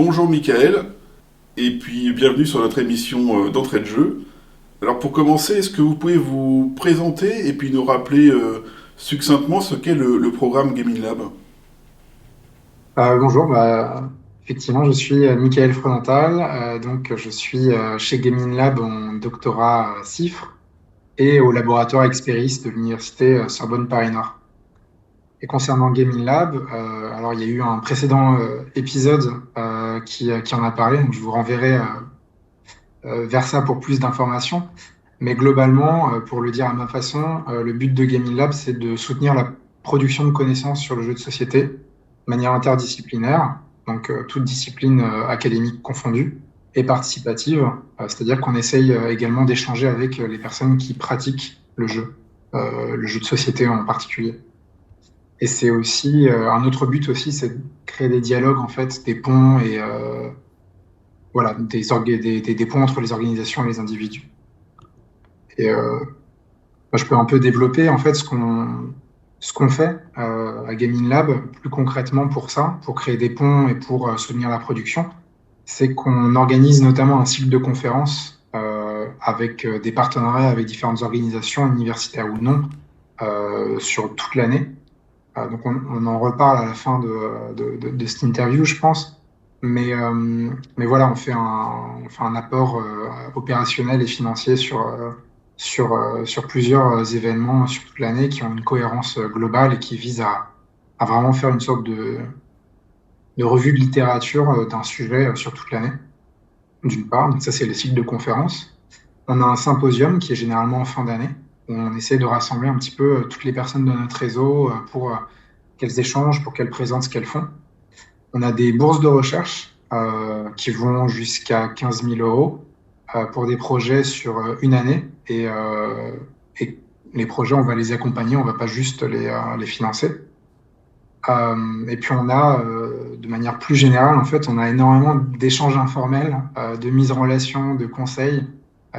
Bonjour Michael, et puis bienvenue sur notre émission d'entrée de jeu. Alors pour commencer, est-ce que vous pouvez vous présenter et puis nous rappeler succinctement ce qu'est le programme Gaming Lab? Bonjour, effectivement, je suis Michael Frodental, donc je suis chez Gaming Lab en doctorat CIFRE et au laboratoire Experis de l'université Sorbonne Paris-Nord. Et concernant Gaming Lab, alors il y a eu un précédent épisode qui en a parlé, donc je vous renverrai vers ça pour plus d'informations. Mais globalement, pour le dire à ma façon, le but de Gaming Lab, c'est de soutenir la production de connaissances sur le jeu de société de manière interdisciplinaire, donc toute discipline académique confondue, et participative, c'est-à-dire qu'on essaye également d'échanger avec les personnes qui pratiquent le jeu de société en particulier. Et c'est aussi un autre but aussi, c'est de créer des dialogues en fait, des ponts et voilà, des ponts entre les organisations et les individus. Et moi, je peux un peu développer en fait ce qu'on fait à Gaming Lab plus concrètement pour ça, pour créer des ponts et pour soutenir la production. C'est qu'on organise notamment un cycle de conférences avec des partenariats avec différentes organisations universitaires ou non sur toute l'année. Donc on en reparle à la fin de cette interview, je pense. Mais voilà, on fait un apport opérationnel et financier sur plusieurs événements sur toute l'année qui ont une cohérence globale et qui visent à vraiment faire une sorte de revue de littérature d'un sujet sur toute l'année, d'une part. Donc ça, c'est les cycles de conférences. On a un symposium qui est généralement en fin d'année, où on essaie de rassembler un petit peu toutes les personnes de notre réseau pour qu'elles échangent, pour qu'elles présentent ce qu'elles font. On a des bourses de recherche qui vont jusqu'à 15 000 euros pour des projets sur une année. Et les projets, on va les accompagner, on va pas juste les financer. Et puis on a, de manière plus générale, en fait, on a énormément d'échanges informels, de mise en relation, de conseils.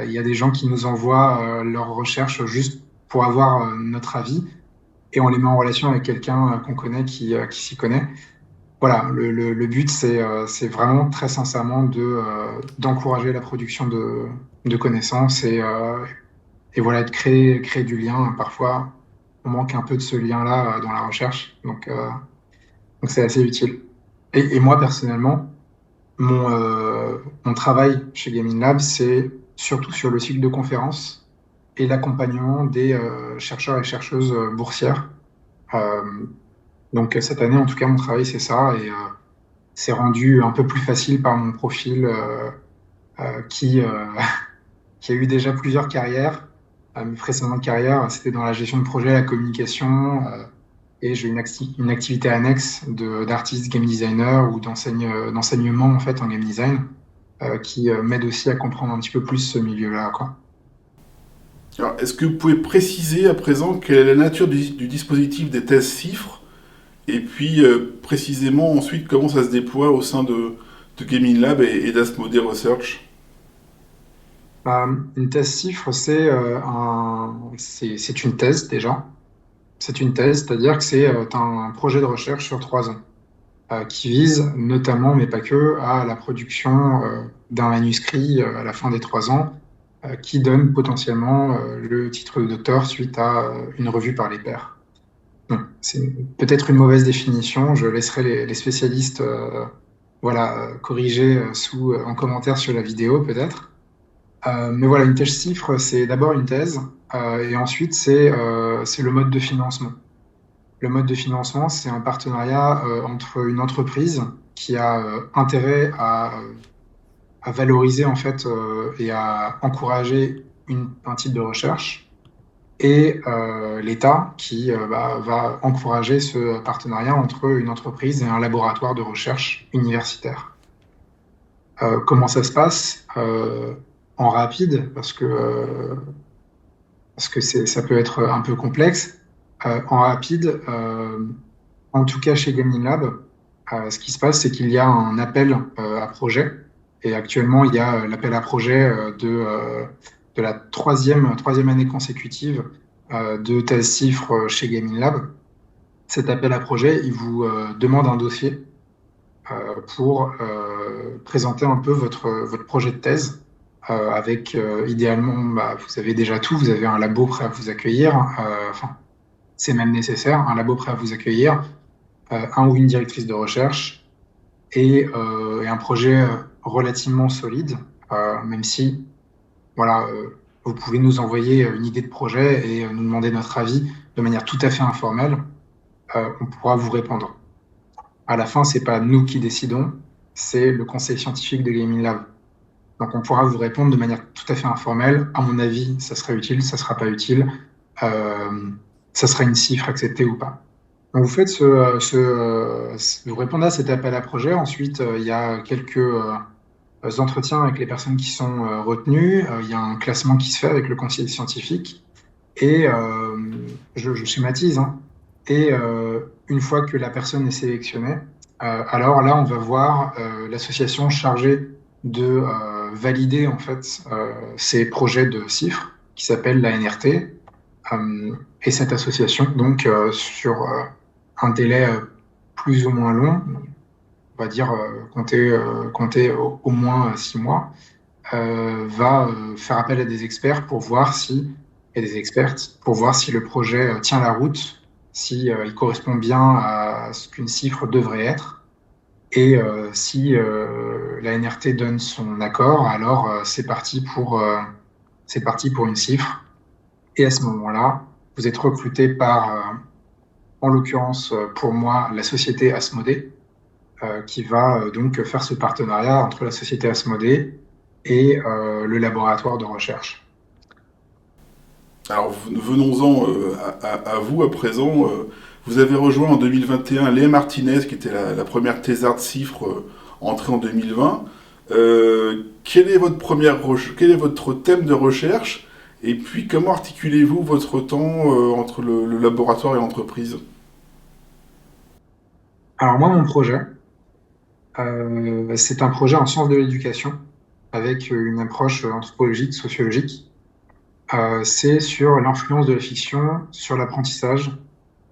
Il y a des gens qui nous envoient leurs recherches juste pour avoir notre avis, et on les met en relation avec quelqu'un qu'on connaît qui s'y connaît. Voilà, le but, c'est vraiment très sincèrement d'encourager la production de connaissances et voilà, de créer du lien. Parfois, on manque un peu de ce lien-là dans la recherche, donc c'est assez utile. Et moi, personnellement, mon travail chez Gaming Lab, c'est surtout sur le cycle de conférences et l'accompagnement des chercheurs et chercheuses boursières. Euh, donc cette année, en tout cas, mon travail, c'est ça. Et c'est rendu un peu plus facile par mon profil euh, qui, euh, qui a eu déjà plusieurs carrières. Mes précédentes carrières, c'était dans la gestion de projet, la communication, et j'ai une activité annexe d'artiste game designer ou d'enseignement en fait en game design qui m'aide aussi à comprendre un petit peu plus ce milieu-là, quoi. Alors, est-ce que vous pouvez préciser à présent quelle est la nature du dispositif des thèses CIFRE et puis précisément ensuite comment ça se déploie au sein de Gaming Lab et d'Asmodee Research? Une thèse CIFRE, c'est une thèse déjà. C'est une thèse, c'est-à-dire que c'est un projet de recherche sur 3 ans qui vise notamment, mais pas que, à la production d'un manuscrit à la fin des 3 ans qui donne potentiellement le titre de docteur suite à une revue par les pairs. Bon, c'est peut-être une mauvaise définition, je laisserai les spécialistes voilà, corriger en commentaire sur la vidéo peut-être. Mais voilà, une thèse chiffre, c'est d'abord une thèse et ensuite c'est le mode de financement. Le mode de financement, c'est un partenariat entre une entreprise qui a intérêt à valoriser en fait et à encourager un type de recherche et l'État qui va encourager ce partenariat entre une entreprise et un laboratoire de recherche universitaire. Comment ça se passe en rapide parce que ça peut être un peu complexe. En rapide, en tout cas chez Gaming Lab, ce qui se passe, c'est qu'il y a un appel à projet. Et actuellement, il y a l'appel à projet de la troisième année consécutive de thèse CIFRE chez Gaming Lab. Cet appel à projet, il vous demande un dossier pour présenter un peu votre projet de thèse avec idéalement, bah, vous avez déjà tout, vous avez un labo prêt à vous accueillir, enfin, c'est même nécessaire, un labo prêt à vous accueillir, un ou une directrice de recherche et un projet relativement solide, même si, voilà, vous pouvez nous envoyer une idée de projet et nous demander notre avis de manière tout à fait informelle, on pourra vous répondre. À la fin, c'est pas nous qui décidons, c'est le conseil scientifique de Gaming Lab. Donc, on pourra vous répondre de manière tout à fait informelle. À mon avis, ça serait utile, ça sera pas utile, euh, ça sera une cifre acceptée ou pas. Donc, vous faites vous répondez à cet appel à projet. Ensuite, il y a quelques entretiens avec les personnes qui sont retenues. Il y a un classement qui se fait avec le conseil scientifique. Et je schématise, hein. Et une fois que la personne est sélectionnée, alors là, on va voir l'association chargée de valider en fait ces projets de CIFRE qui s'appelle la NRT. Et cette association, donc sur un délai plus ou moins long, on va dire compter au moins 6 mois, va faire appel à des experts pour voir si, et des expertes, pour voir si le projet tient la route, si il correspond bien à ce qu'une cifre devrait être. Et si la NRT donne son accord, alors c'est parti pour une cifre. Et à ce moment-là, vous êtes recruté par, en l'occurrence pour moi, la société Asmodée, qui va donc faire ce partenariat entre la société Asmodée et le laboratoire de recherche. Alors venons-en à vous à présent. Vous avez rejoint en 2021 Léa Martinez, qui était la première thésarde CIFRE entrée en 2020. Quel est votre thème de recherche? Et puis comment articulez-vous votre temps entre le laboratoire et l'entreprise? Alors moi, mon projet, c'est un projet en sciences de l'éducation avec une approche anthropologique, sociologique. C'est sur l'influence de la fiction sur l'apprentissage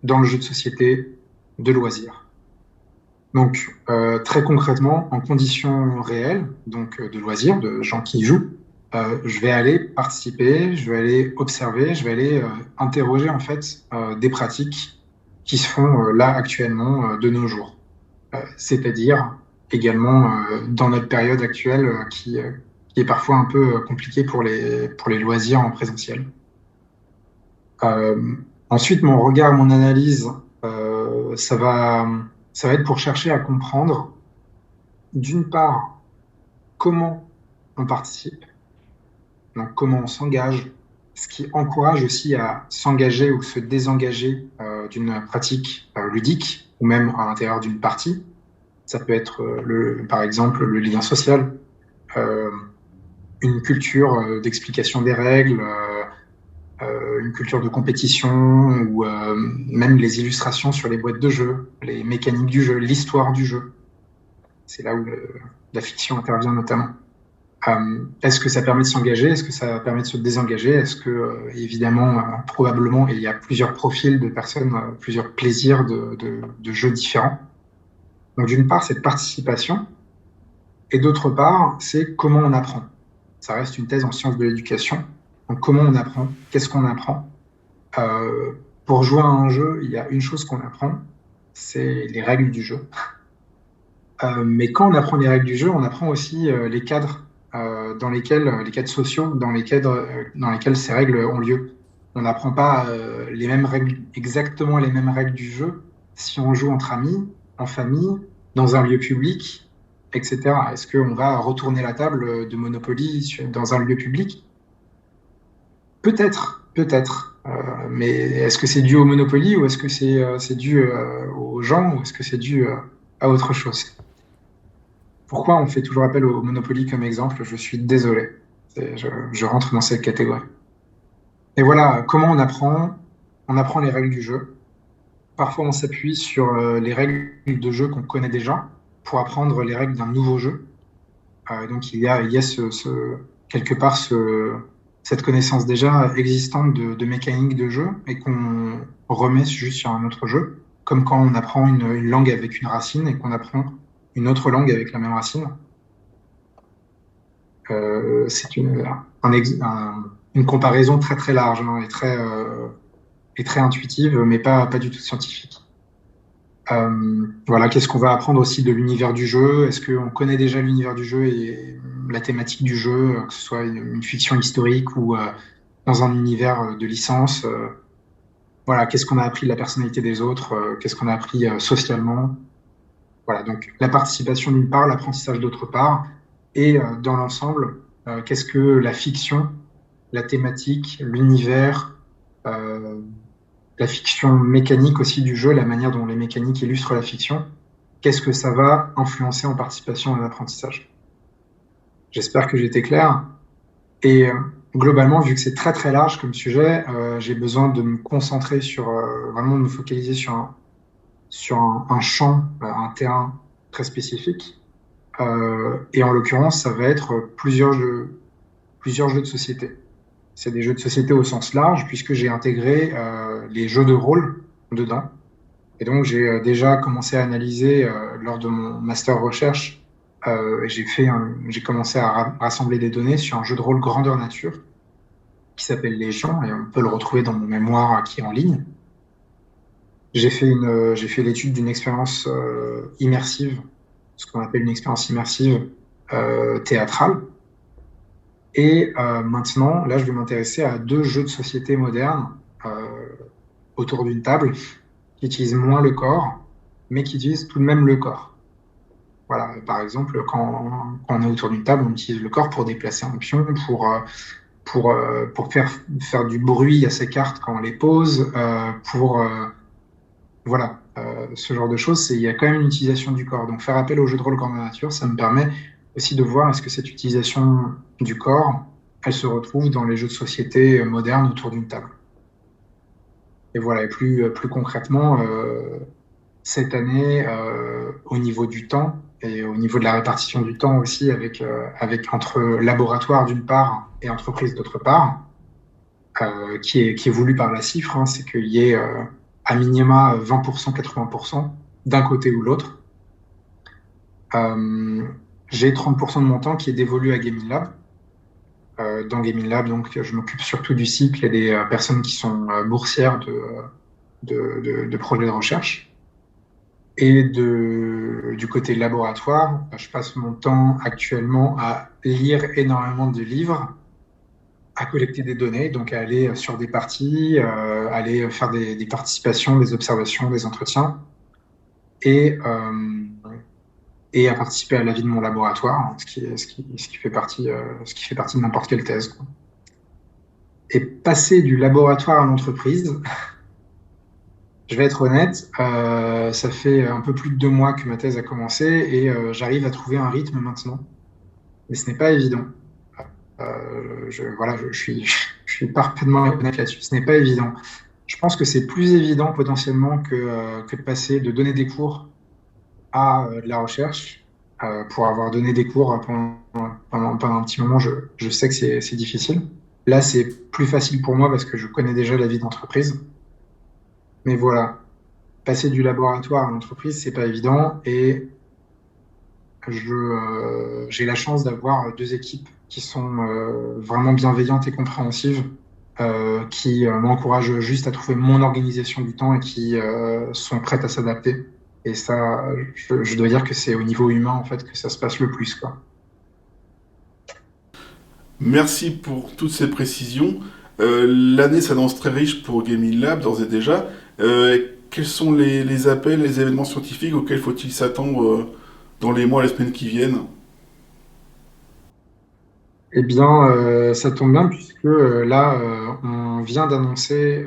dans le jeu de société, de loisirs. Donc, très concrètement, en conditions réelles, donc de loisirs, de gens qui y jouent, je vais aller participer, je vais aller observer, je vais aller interroger en fait des pratiques qui se font là actuellement de nos jours. C'est-à-dire également dans notre période actuelle qui est parfois un peu compliquée pour les loisirs en présentiel. Euh, Ensuite, mon regard, mon analyse, ça va être pour chercher à comprendre, d'une part, comment on participe, donc comment on s'engage, ce qui encourage aussi à s'engager ou se désengager d'une pratique ludique ou même à l'intérieur d'une partie. Ça peut être, par exemple, le lien social, euh, une culture d'explication des règles, une culture de compétition ou même les illustrations sur les boîtes de jeu, les mécaniques du jeu, l'histoire du jeu. C'est là où la fiction intervient notamment. Est-ce que ça permet de s'engager? Est-ce que ça permet de se désengager? Est-ce que, évidemment, probablement, il y a plusieurs profils de personnes, plusieurs plaisirs de jeux différents. Donc, d'une part, cette participation, et d'autre part, c'est comment on apprend. Ça reste une thèse en sciences de l'éducation. Donc, comment on apprend? Qu'est-ce qu'on apprend? Pour jouer à un jeu, il y a une chose qu'on apprend, c'est les règles du jeu. Mais quand on apprend les règles du jeu, on apprend aussi les cadres les cadres sociaux dans lesquels ces règles ont lieu. On n'apprend pas les mêmes règles, exactement les mêmes règles du jeu si on joue entre amis, en famille, dans un lieu public, etc. Est-ce qu'on va retourner la table de Monopoly dans un lieu public? Peut-être, peut-être. Mais est-ce que c'est dû au Monopoly ou est-ce que c'est dû aux gens ou est-ce que c'est dû à autre chose? Pourquoi on fait toujours appel au Monopoly comme exemple? Je suis désolé. Je rentre dans cette catégorie. Et voilà, comment on apprend? On apprend les règles du jeu. Parfois, on s'appuie sur les règles de jeu qu'on connaît déjà pour apprendre les règles d'un nouveau jeu. Donc, il y a quelque part cette connaissance déjà existante de mécanique de jeu et qu'on remet juste sur un autre jeu, comme quand on apprend une langue avec une racine et qu'on apprend une autre langue avec la même racine. C'est une comparaison très très large, hein, et très intuitive, mais pas du tout scientifique. Voilà, qu'est-ce qu'on va apprendre aussi de l'univers du jeu? Est-ce qu'on connaît déjà l'univers du jeu et la thématique du jeu, que ce soit une fiction historique ou dans un univers de licence? Voilà, qu'est-ce qu'on a appris de la personnalité des autres? Qu'est-ce qu'on a appris socialement? Voilà, donc la participation d'une part, l'apprentissage d'autre part, et dans l'ensemble, qu'est-ce que la fiction, la thématique, l'univers, euh, la fiction mécanique aussi du jeu, la manière dont les mécaniques illustrent la fiction, qu'est-ce que ça va influencer en participation à l'apprentissage? J'espère que j'étais clair. Et globalement, vu que c'est très très large comme sujet, j'ai besoin de me concentrer sur, vraiment de me focaliser sur un champ, un terrain très spécifique. Et en l'occurrence, ça va être plusieurs jeux de société. C'est des jeux de société au sens large, puisque j'ai intégré les jeux de rôle dedans. Et donc, j'ai déjà commencé à analyser lors de mon master recherche. J'ai commencé à rassembler des données sur un jeu de rôle grandeur nature qui s'appelle Légion, et on peut le retrouver dans mon mémoire qui est en ligne. J'ai fait l'étude d'une expérience immersive, ce qu'on appelle une expérience immersive théâtrale. Et maintenant, là, je vais m'intéresser à deux jeux de société modernes autour d'une table qui utilisent moins le corps, mais qui utilisent tout de même le corps. Voilà, par exemple, quand on est autour d'une table, on utilise le corps pour déplacer un pion, pour faire du bruit à ses cartes quand on les pose, voilà, ce genre de choses. Il y a quand même une utilisation du corps. Donc, faire appel au jeu de rôle grandeur nature, ça me permet aussi de voir est-ce que cette utilisation du corps, elle se retrouve dans les jeux de société modernes autour d'une table. Et voilà, et plus concrètement, cette année, au niveau du temps et au niveau de la répartition du temps aussi, avec entre laboratoire d'une part et entreprise d'autre part, qui est voulu par la CIFRE, hein, c'est qu'il y ait à minima 20%, 80% d'un côté ou l'autre. J'ai 30% de mon temps qui est dévolu à Gaming Lab. Dans Gaming Lab, donc, je m'occupe surtout du cycle et des personnes qui sont boursières de projets de recherche. Et du côté laboratoire, je passe mon temps actuellement à lire énormément de livres, à collecter des données, donc à aller sur des parties, aller faire des participations, des observations, des entretiens, et, euh, et à participer à la vie de mon laboratoire, hein, ce qui fait partie de n'importe quelle thèse, quoi. Et passer du laboratoire à l'entreprise, je vais être honnête, ça fait un peu plus de 2 mois que ma thèse a commencé et j'arrive à trouver un rythme maintenant. Mais ce n'est pas évident. Voilà, je suis parfaitement honnête là-dessus. Ce n'est pas évident. Je pense que c'est plus évident potentiellement que de passer de donner des cours à de la recherche. Pour avoir donné des cours pendant un petit moment, je sais que c'est difficile. Là, c'est plus facile pour moi parce que je connais déjà la vie d'entreprise. Mais voilà, passer du laboratoire à l'entreprise, c'est pas évident. Et j'ai la chance d'avoir deux équipes qui sont vraiment bienveillantes et compréhensives, qui m'encouragent juste à trouver mon organisation du temps et qui sont prêtes à s'adapter. Et ça, je dois dire que c'est au niveau humain en fait que ça se passe le plus, quoi. Merci pour toutes ces précisions. L'année s'annonce très riche pour Gaming Lab, d'ores et déjà. Quels sont les appels, les événements scientifiques auxquels faut-il s'attendre dans les mois, les semaines qui viennent? Eh bien, ça tombe bien puisque là, on vient d'annoncer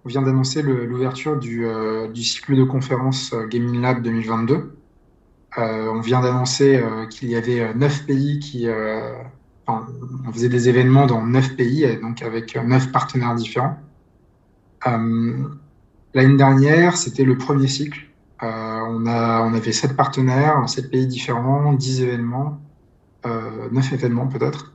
l'ouverture du cycle de conférences Gaming Lab 2022. On vient d'annoncer qu'il y avait 9 pays enfin, on faisait des événements dans 9 pays, et donc avec 9 partenaires différents. Euh, L'année dernière, c'était le premier cycle. On avait 7 partenaires, 7 pays différents, 10 événements, 9 événements peut-être.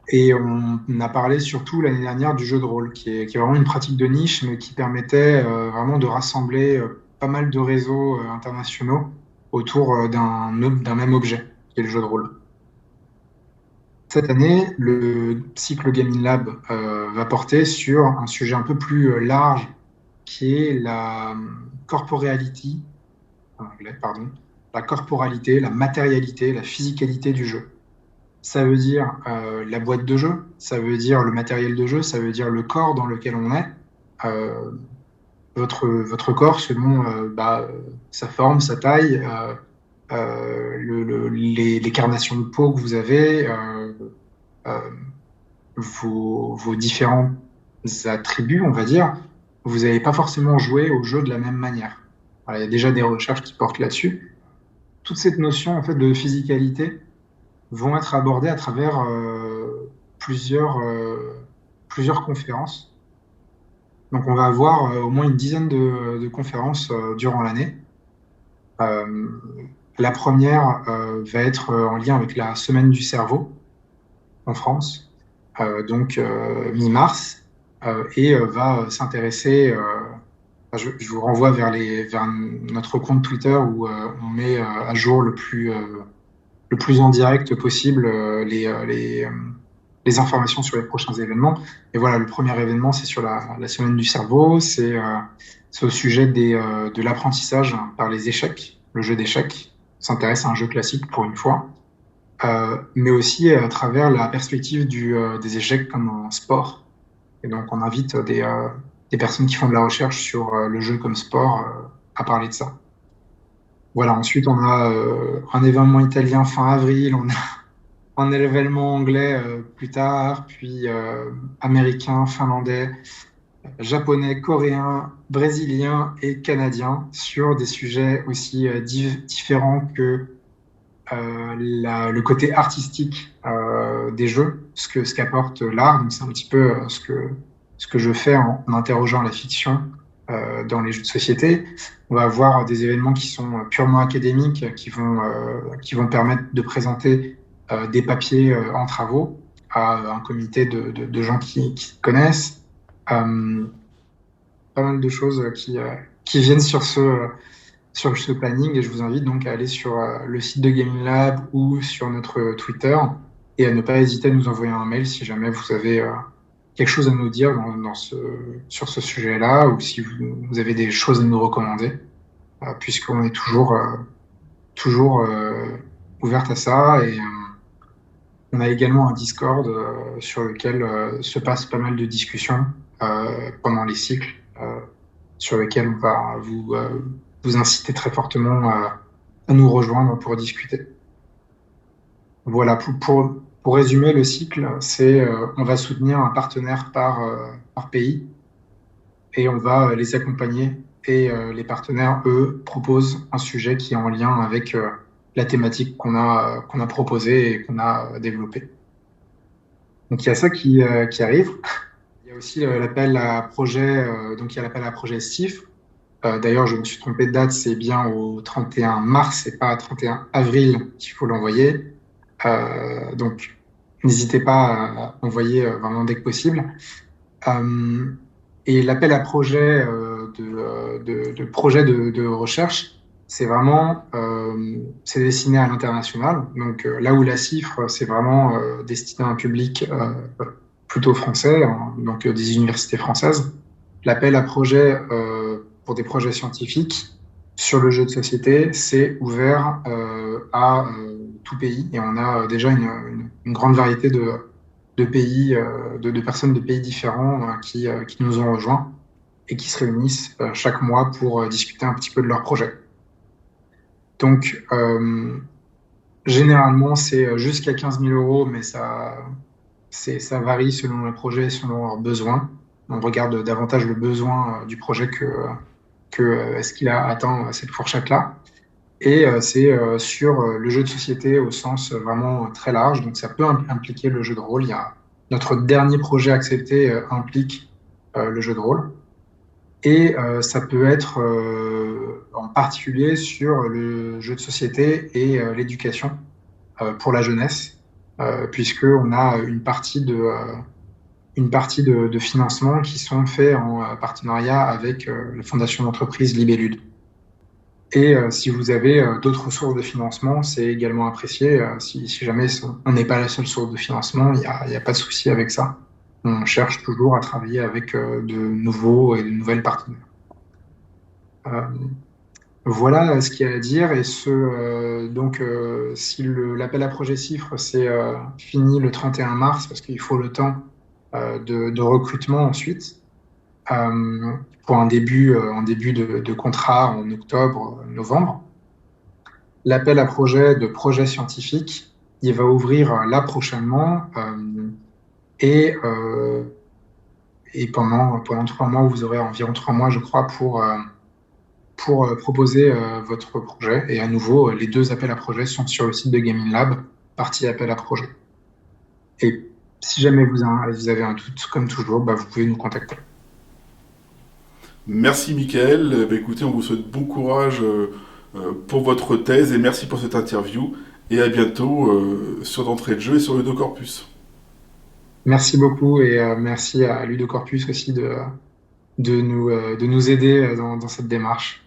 Et on a parlé surtout l'année dernière du jeu de rôle, qui est vraiment une pratique de niche, mais qui permettait vraiment de rassembler pas mal de réseaux internationaux autour d'un même objet, qui est le jeu de rôle. Cette année, le cycle Gaming Lab va porter sur un sujet un peu plus large, qui est la corporeality, en anglais, pardon, la corporalité, la matérialité, la physicalité du jeu. Ça veut dire la boîte de jeu, ça veut dire le matériel de jeu, ça veut dire le corps dans lequel on est, euh, votre corps selon sa forme, sa taille, les carnations de peau que vous avez, euh, vos différents attributs, on va dire. Vous n'allez pas forcément jouer au jeu de la même manière. Voilà, il y a déjà des recherches qui portent là-dessus. Toute cette notion en fait de physicalité vont être abordées à travers plusieurs conférences. Donc, on va avoir au moins une dizaine de conférences durant l'année. Euh, la première va être en lien avec la Semaine du cerveau en France, mi-mars, et va s'intéresser. Je vous renvoie vers notre compte Twitter où on met à jour le plus en direct possible les informations sur les prochains événements. Et voilà, le premier événement, c'est sur la semaine du cerveau. C'est au sujet de l'apprentissage par les échecs, le jeu d'échecs. On s'intéresse à un jeu classique pour une fois, mais aussi à travers la perspective des échecs comme un sport. Et donc, on invite des personnes qui font de la recherche sur le jeu comme sport à parler de ça. Voilà, ensuite, on a un événement italien fin avril, on a un événement anglais plus tard, puis américain, finlandais, japonais, coréen, brésilien et canadien sur des sujets aussi différents que le côté artistique des jeux, ce qu'apporte l'art. Donc c'est un petit peu ce que je fais en interrogeant la fiction dans les jeux de société. On va avoir des événements qui sont purement académiques, qui vont permettre de présenter des papiers en travaux à un comité de gens qui connaissent. Euh, Pas mal de choses qui viennent sur ce planning, et je vous invite donc à aller sur le site de Gaming Lab ou sur notre Twitter, et à ne pas hésiter à nous envoyer un mail si jamais vous avez quelque chose à nous dire sur ce sujet-là, ou si vous avez des choses à nous recommander, puisqu'on est toujours ouverte à ça. Et on a également un Discord sur lequel se passe pas mal de discussions pendant les cycles, sur lesquels on va vous inciter très fortement à nous rejoindre pour discuter. Voilà, pour résumer le cycle, c'est on va soutenir un partenaire par pays, et on va les accompagner. Et les partenaires, eux, proposent un sujet qui est en lien avec la thématique qu'on a proposée et qu'on a développée. Donc il y a ça qui arrive. Il y a aussi l'appel à projet, donc il y a l'appel à projet STIF. D'ailleurs, je me suis trompé de date, c'est bien au 31 mars et pas au 31 avril qu'il faut l'envoyer. Donc, n'hésitez pas à envoyer vraiment dès que possible. Et l'appel à projet de projet de recherche, c'est vraiment c'est destiné à l'international. Donc là où la cifre, c'est vraiment destiné à un public plutôt français, hein, donc des universités françaises. L'appel à projet pour des projets scientifiques sur le jeu de société, c'est ouvert à tout pays, et on a déjà une grande variété de pays, de personnes de pays différents qui nous ont rejoints et qui se réunissent chaque mois pour discuter un petit peu de leur projet. Donc, généralement, c'est jusqu'à 15 000 euros, mais ça varie selon le projet, selon leurs besoins. On regarde davantage le besoin du projet que est-ce qu'il a atteint cette fourchette-là. Et c'est sur le jeu de société au sens vraiment très large. Donc ça peut impliquer le jeu de rôle. Notre dernier projet accepté implique le jeu de rôle. Et ça peut être en particulier sur le jeu de société et l'éducation pour la jeunesse, puisqu'on a une partie de financement qui sont faits en partenariat avec la fondation d'entreprise Libellude. Et si vous avez d'autres sources de financement, c'est également apprécié. Si jamais on n'est pas la seule source de financement, il y a pas de souci avec ça. On cherche toujours à travailler avec de nouveaux et de nouvelles partenaires. Euh, voilà ce qu'il y a à dire. Et si l'appel à projet CIFRE c'est fini le 31 mars, parce qu'il faut le temps de recrutement ensuite, euh, pour un début de contrat en octobre, novembre. L'appel à projet de projet scientifique, il va ouvrir là prochainement et, euh, et pendant 3 mois, vous aurez environ 3 mois, je crois, pour proposer votre projet. Et à nouveau, les deux appels à projet sont sur le site de Gaming Lab, partie appel à projet. Et si jamais vous avez un doute, comme toujours, bah, vous pouvez nous contacter. Merci Michael. Écoutez, on vous souhaite bon courage pour votre thèse et merci pour cette interview. Et à bientôt sur d'entrée de jeu et sur le Corpus. Merci beaucoup et merci à Ludocorpus aussi de nous aider dans cette démarche.